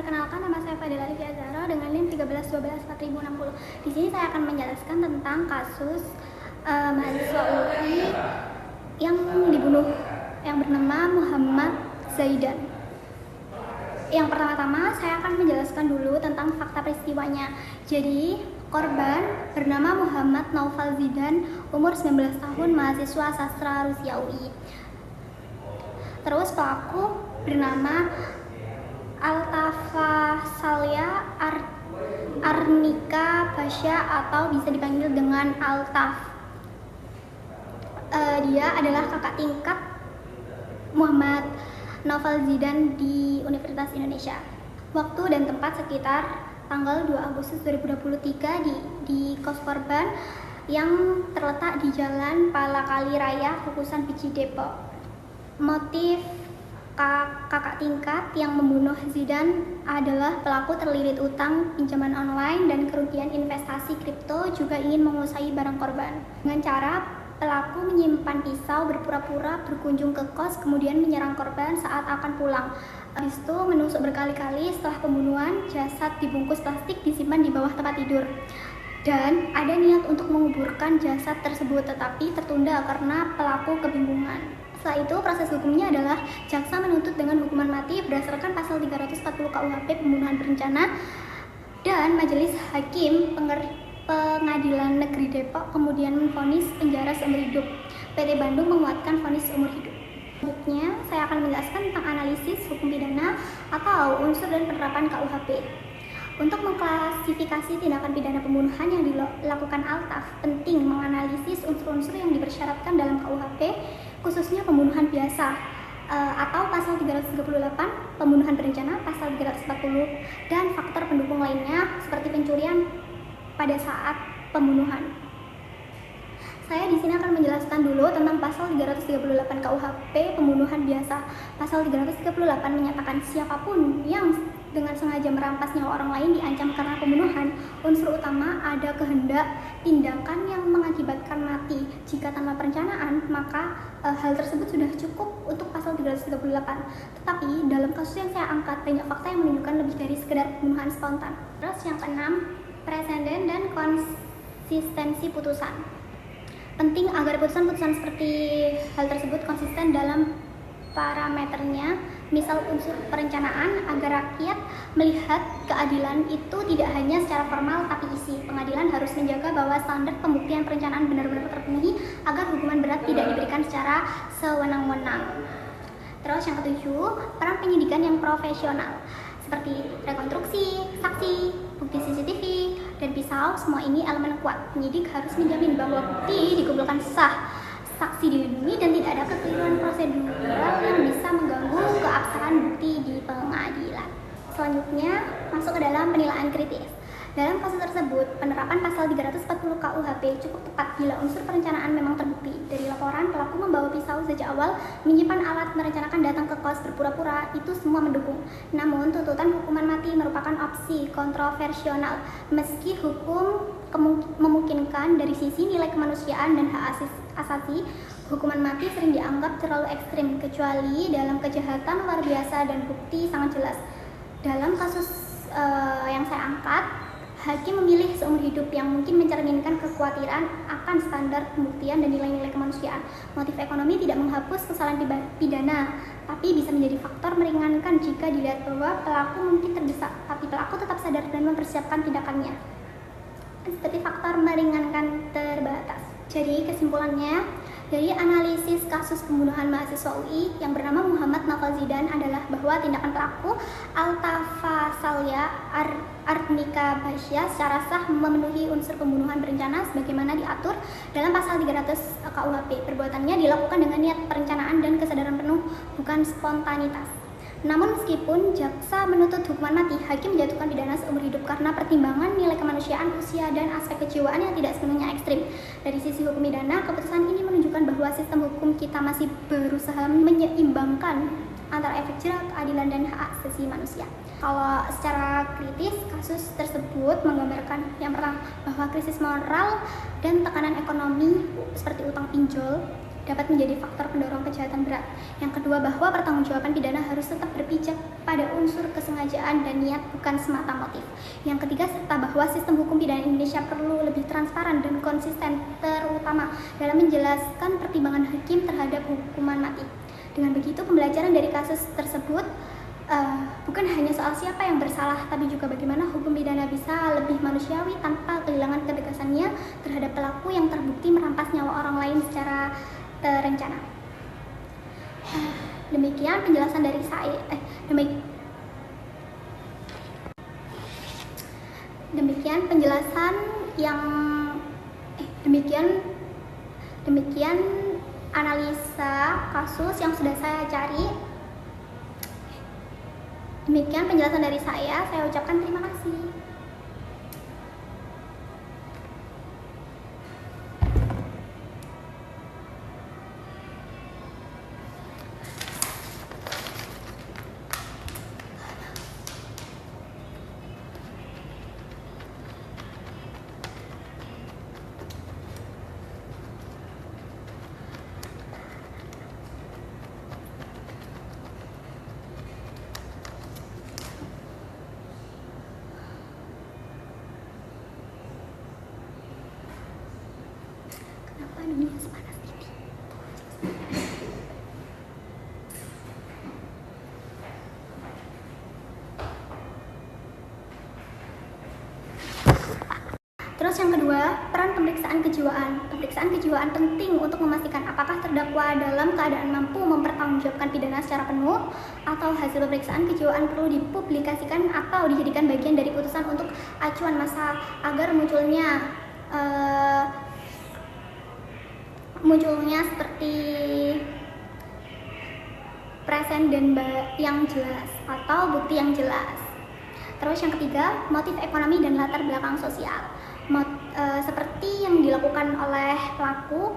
Perkenalkan, nama saya Fadila Livia Zahra dengan NIM 13124060. Di sini saya akan menjelaskan tentang kasus mahasiswa UI yang dibunuh yang bernama Muhammad Zaidan. Yang pertama-tama saya akan menjelaskan dulu tentang fakta peristiwanya. Jadi, korban bernama Muhammad Naufal Zidan, umur 19 tahun, mahasiswa sastra Rusia UI. Terus pelaku bernama Altafasalia Arnika Basya atau bisa dipanggil dengan Altaf. Dia adalah kakak tingkat Muhammad Naufal Zidan di Universitas Indonesia. Waktu dan tempat sekitar tanggal 2 Agustus 2023 di kos korban yang terletak di Jalan Palakali Raya, Kukusan Pici, Depok. Motif kakak tingkat yang membunuh Zidan adalah pelaku terlilit utang pinjaman online dan kerugian investasi kripto, juga ingin menguasai barang korban. Dengan cara pelaku menyimpan pisau, berpura-pura berkunjung ke kos, kemudian menyerang korban saat akan pulang. Habis itu menusuk berkali-kali. Setelah pembunuhan, jasad dibungkus plastik disimpan di bawah tempat tidur. Dan ada niat untuk menguburkan jasad tersebut, tetapi tertunda karena pelaku kebingungan. Setelah itu, proses hukumnya adalah jaksa menuntut dengan hukuman mati berdasarkan pasal 340 KUHP pembunuhan berencana, dan majelis hakim Pengadilan Negeri Depok kemudian memvonis penjara seumur hidup. PT Bandung menguatkan vonis seumur hidup. Selanjutnya, saya akan menjelaskan tentang analisis hukum pidana atau unsur dan penerapan KUHP. Untuk mengklasifikasi tindakan pidana pembunuhan yang dilakukan Altaf, penting menganalisis unsur-unsur yang dipersyaratkan dalam KUHP, khususnya pembunuhan biasa atau pasal 338, pembunuhan berencana pasal 340, dan faktor pendukung lainnya seperti pencurian pada saat pembunuhan. Saya di sini akan menjelaskan dulu tentang pasal 338 KUHP pembunuhan biasa. Pasal 338 menyatakan siapapun yang dengan sengaja merampas nyawa orang lain diancam karena pembunuhan. Unsur utama ada kehendak, tindakan yang mengakibatkan mati. Jika tanpa perencanaan, maka hal tersebut sudah cukup untuk pasal 338. Tetapi dalam kasus yang saya angkat, banyak fakta yang menunjukkan lebih dari sekedar pembunuhan spontan. Terus yang keenam, preseden dan konsistensi putusan. Penting agar putusan-putusan seperti hal tersebut konsisten dalam parameternya, misal unsur perencanaan, agar rakyat melihat keadilan itu tidak hanya secara formal tapi isi. Pengadilan harus menjaga bahwa standar pembuktian perencanaan benar-benar terpenuhi agar hukuman berat tidak diberikan secara sewenang-wenang. Terus yang ketujuh, peran penyidikan yang profesional seperti rekonstruksi, saksi, bukti CCTV, dan pisau. Semua ini elemen kuat. Penyidik harus menjamin bahwa bukti dikumpulkan sah, saksi dilindungi, dan tidak ada kekeliruan prosedural yang bisa mengganggu keabsahan bukti di pengadilan. Selanjutnya, masuk ke dalam penilaian kritis. Dalam kasus tersebut, penerapan pasal 340 KUHP cukup tepat bila unsur perencanaan memang terbukti. Dari laporan, pelaku membawa pisau sejak awal, menyimpan alat, merencanakan datang ke kos, berpura-pura, itu semua mendukung. Namun, tuntutan hukuman mati merupakan opsi kontroversial. Meski hukum memungkinkan dari sisi nilai kemanusiaan dan hak asasi, hukuman mati sering dianggap terlalu ekstrim, kecuali dalam kejahatan luar biasa dan bukti sangat jelas. Dalam kasus yang saya angkat, hakim memilih seumur hidup yang mungkin mencerminkan kekhawatiran akan standar pembuktian dan nilai-nilai kemanusiaan. Motif ekonomi tidak menghapus kesalahan pidana, tapi bisa menjadi faktor meringankan jika dilihat bahwa pelaku mungkin terdesak, tapi pelaku tetap sadar dan mempersiapkan tindakannya. Seperti faktor meringankan terbatas. Jadi kesimpulannya, dari analisis kasus pembunuhan mahasiswa UI yang bernama Muhammad Naufal Zidan adalah bahwa tindakan pelaku Altafasalia Arnika Basya secara sah memenuhi unsur pembunuhan berencana sebagaimana diatur dalam pasal 300 KUHP. Perbuatannya dilakukan dengan niat perencanaan dan kesadaran penuh, bukan spontanitas. Namun meskipun jaksa menuntut hukuman mati, hakim menjatuhkan pidana seumur hidup karena pertimbangan nilai kemanusiaan, usia, dan aspek kejiwaan yang tidak sepenuhnya ekstrim. Dari sisi hukum pidana, keputusan ini menunjukkan bahwa sistem hukum kita masih berusaha menyeimbangkan antara efek jerah, keadilan, dan hak asasi manusia. Kalau secara kritis, kasus tersebut menggambarkan yang pertama bahwa krisis moral dan tekanan ekonomi seperti utang pinjol dapat menjadi faktor pendorong kejahatan berat. Yang kedua, bahwa pertanggungjawaban pidana harus tetap berpijak pada unsur kesengajaan dan niat, bukan semata motif. Yang ketiga, serta bahwa sistem hukum pidana Indonesia perlu lebih transparan dan konsisten, terutama dalam menjelaskan pertimbangan hakim terhadap hukuman mati. Dengan begitu, pembelajaran dari kasus tersebut bukan hanya soal siapa yang bersalah, tapi juga bagaimana hukum pidana bisa lebih manusiawi tanpa kehilangan ketegasannya terhadap pelaku yang terbukti merampas nyawa orang lain secara terencana. Demikian penjelasan dari saya. Demikian penjelasan yang demikian analisa kasus yang sudah saya cari. Demikian penjelasan dari saya ucapkan terima kasih. Kenapa dunia sepanas ini? Terus yang kedua, peran pemeriksaan kejiwaan. Pemeriksaan kejiwaan penting untuk memastikan apakah terdakwa dalam keadaan mampu mempertanggungjawabkan pidana secara penuh, atau hasil pemeriksaan kejiwaan perlu dipublikasikan atau dijadikan bagian dari putusan untuk acuan massa agar munculnya seperti presiden yang jelas atau bukti yang jelas. Terus yang ketiga, motif ekonomi dan latar belakang sosial. Seperti yang dilakukan oleh pelaku,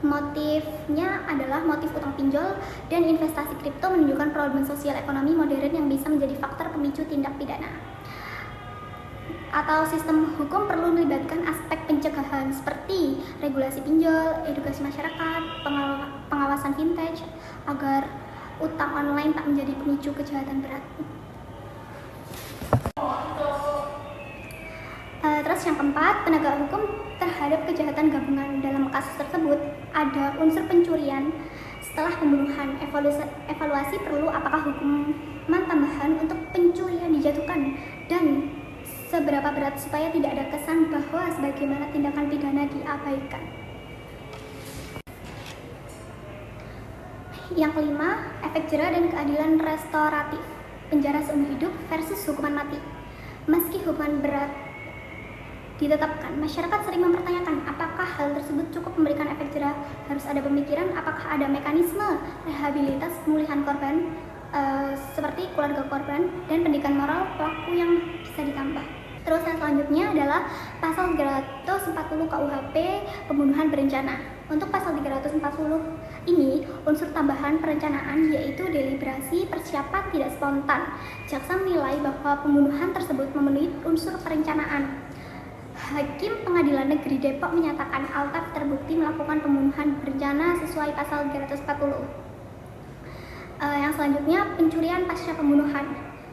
motifnya adalah motif utang pinjol dan investasi kripto menunjukkan problem sosial ekonomi modern yang bisa menjadi faktor pemicu tindak pidana. Atau sistem hukum perlu melibatkan aspek pencegahan seperti regulasi pinjol, edukasi masyarakat, pengawasan vintage agar utang online tak menjadi pemicu kejahatan berat. Terus yang keempat, penegak hukum terhadap kejahatan gabungan. Dalam kasus tersebut ada unsur pencurian setelah pembunuhan. Evaluasi perlu apakah hukuman tambahan untuk pencurian dijatuhkan dan seberapa berat supaya tidak ada kesan bahwa sebagaimana tindakan pidana diabaikan. Yang kelima, efek jera dan keadilan restoratif. Penjara seumur hidup versus hukuman mati. Meski hukuman berat ditetapkan, masyarakat sering mempertanyakan apakah hal tersebut cukup memberikan efek jera. Harus ada pemikiran apakah ada mekanisme rehabilitas pemulihan korban seperti keluarga korban dan pendidikan moral pelaku yang bisa ditambah. Terus yang selanjutnya adalah pasal 340 KUHP pembunuhan berencana. Untuk pasal 340 ini unsur tambahan perencanaan yaitu deliberasi persiapan tidak spontan. Jaksa menilai bahwa pembunuhan tersebut memenuhi unsur perencanaan. Hakim Pengadilan Negeri Depok menyatakan Altaf terbukti melakukan pembunuhan berencana sesuai pasal 340. Yang selanjutnya pencurian pasca pembunuhan.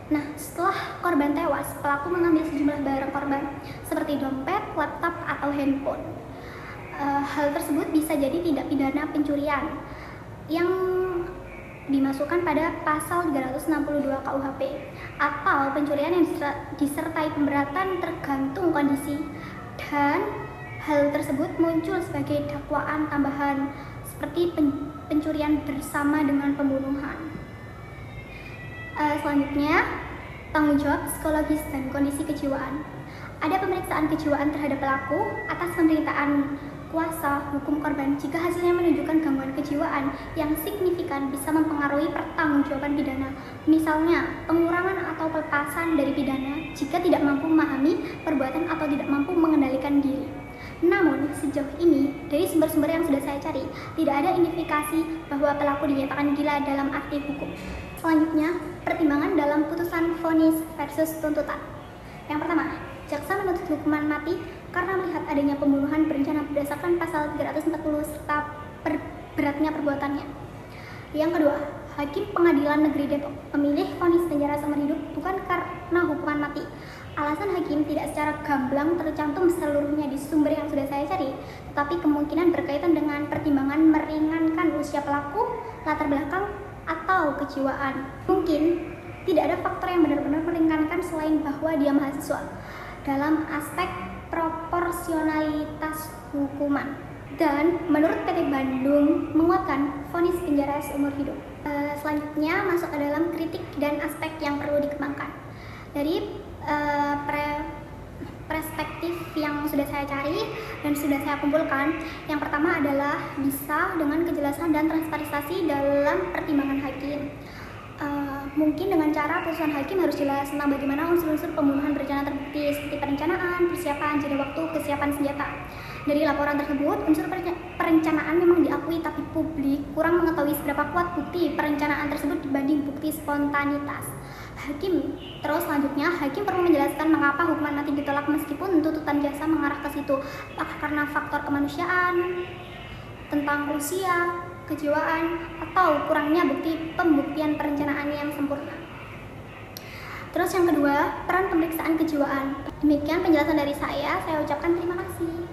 Nah, setelah korban tewas, pelaku mengambil sejumlah barang korban seperti dompet, laptop, atau handphone. Hal tersebut bisa jadi tindak pidana pencurian yang dimasukkan pada pasal 362 KUHP atau pencurian yang disertai pemberatan tergantung kondisi, dan hal tersebut muncul sebagai dakwaan tambahan seperti pencurian bersama dengan pembunuhan. Selanjutnya, tanggung jawab psikologis dan kondisi kejiwaan. Ada pemeriksaan kejiwaan terhadap pelaku atas pemberitaan kuasa hukum korban jika hasilnya menunjukkan gangguan kejiwaan yang signifikan bisa mempengaruhi pertanggungjawaban pidana. Misalnya, pengurangan atau pelepasan dari pidana jika tidak mampu memahami perbuatan atau tidak mampu mengendalikan diri. Namun, sejauh ini, dari sumber-sumber yang sudah saya cari, tidak ada indikasi bahwa pelaku dinyatakan gila dalam arti hukum. Selanjutnya, pertimbangan dalam putusan vonis versus tuntutan. Yang pertama, jaksa menuntut hukuman mati karena melihat adanya pembunuhan berencana berdasarkan pasal 340 serta beratnya perbuatannya. Yang kedua, Hakim Pengadilan Negeri Depok memilih vonis penjara seumur hidup bukan karena hukuman mati. Alasan hakim tidak secara gamblang tercantum seluruhnya di sumber yang sudah saya cari, tetapi kemungkinan berkaitan dengan pertimbangan meringankan usia pelaku, latar belakang, atau kejiwaan. Mungkin tidak ada faktor yang benar-benar meringankan selain bahwa dia mahasiswa dalam aspek proporsionalitas hukuman. Dan menurut PT Bandung menguatkan vonis penjara seumur hidup. Selanjutnya masuk ke dalam kritik dan aspek yang perlu dikembangkan. Dari perspektif yang sudah saya cari dan sudah saya kumpulkan, yang pertama adalah bisa dengan kejelasan dan transparansi dalam pertimbangan hakim. Mungkin dengan cara putusan hakim harus jelas tentang bagaimana unsur-unsur pembunuhan berencana terbukti seperti perencanaan, persiapan, jeda waktu, kesiapan senjata. Dari laporan tersebut, unsur perencanaan memang diakui, tapi publik kurang mengetahui seberapa kuat bukti perencanaan tersebut dibanding bukti spontanitas. Terus selanjutnya, hakim perlu menjelaskan mengapa hukuman mati ditolak meskipun tuntutan jaksa mengarah ke situ. Apakah karena faktor kemanusiaan, tentang usia, kejiwaan, atau kurangnya bukti pembuktian perencanaan yang sempurna. Terus yang kedua, peran pemeriksaan kejiwaan. Demikian penjelasan dari saya ucapkan terima kasih.